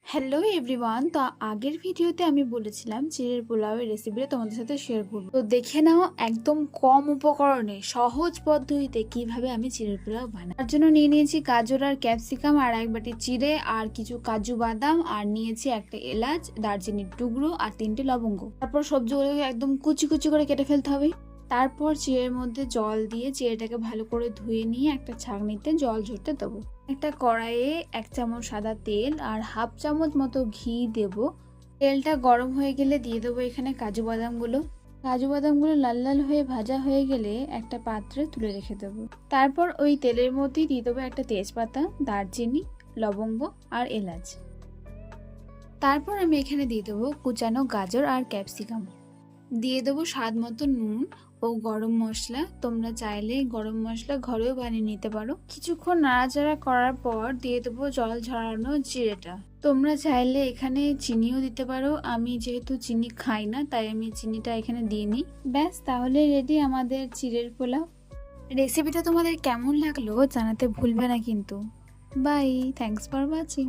Hello everyone. তো আগের ভিডিওতে আমি বলেছিলাম চিড়ের পোলাওয়ের রেসিপিটা তোমাদের সাথে শেয়ার করব। তো দেখে নাও একদম কম উপকরণে সহজ পদ্ধতিতে কিভাবে আমি চিড়ের পোলাও বানাই। তার জন্য নিয়ে নিয়েছি গাজর আর ক্যাপসিকাম আর এক বাটি চিড়ে আর কিছু কাজু বাদাম আর নিয়েছি একটা এলাচ, দারচিনির টুকরো আর 3টে লবঙ্গ। তারপর সবজিগুলোকে একদম কুচি কুচি করে কেটে ফেলতে হবে। তারপর চিড়ের মধ্যে জল দিয়ে চিড়েটাকে ভালো করে ধুয়ে নিয়ে একটা ছাঁকনিতে জল ঝরতে দেবো। একটা কড়াইয়ে 1 চামচ সাদা তেল আর হাফ চামচ মতো ঘি দেব। তেলটা গরম হয়ে গেলে দিয়ে দেবো এখানে কাজু বাদামগুলো। কাজু বাদামগুলো লাল লাল হয়ে ভাজা হয়ে গেলে একটা পাত্রে তুলে রেখে দেবো। তারপর ওই তেলের মধ্যেই দিয়ে দেবো একটা তেজপাতা, দারচিনি, লবঙ্গ আর এলাচ। তারপর আমি এখানে দিয়ে দেবো কুচানো গাজর আর ক্যাপসিকাম। দিয়ে দেবো স্বাদ মতো নুন ও গরম মশলা। তোমরা চাইলে গরম মশলা ঘরেও বানিয়ে নিতে পারো। কিছুক্ষণ নাড়াচাড়া করার পর দিয়ে দেবো জল ঝরানো জিরেটা। তোমরা চাইলে এখানে চিনিও দিতে পারো। আমি যেহেতু চিনি খাই না তাই আমি চিনিটা এখানে দিইনি। ব্যাস, তাহলে রেডি আমাদের চিড়ের পোলাও। রেসিপিটা তোমাদের কেমন লাগলো জানাতে ভুলবে না কিন্তু। Bye, thanks for watching.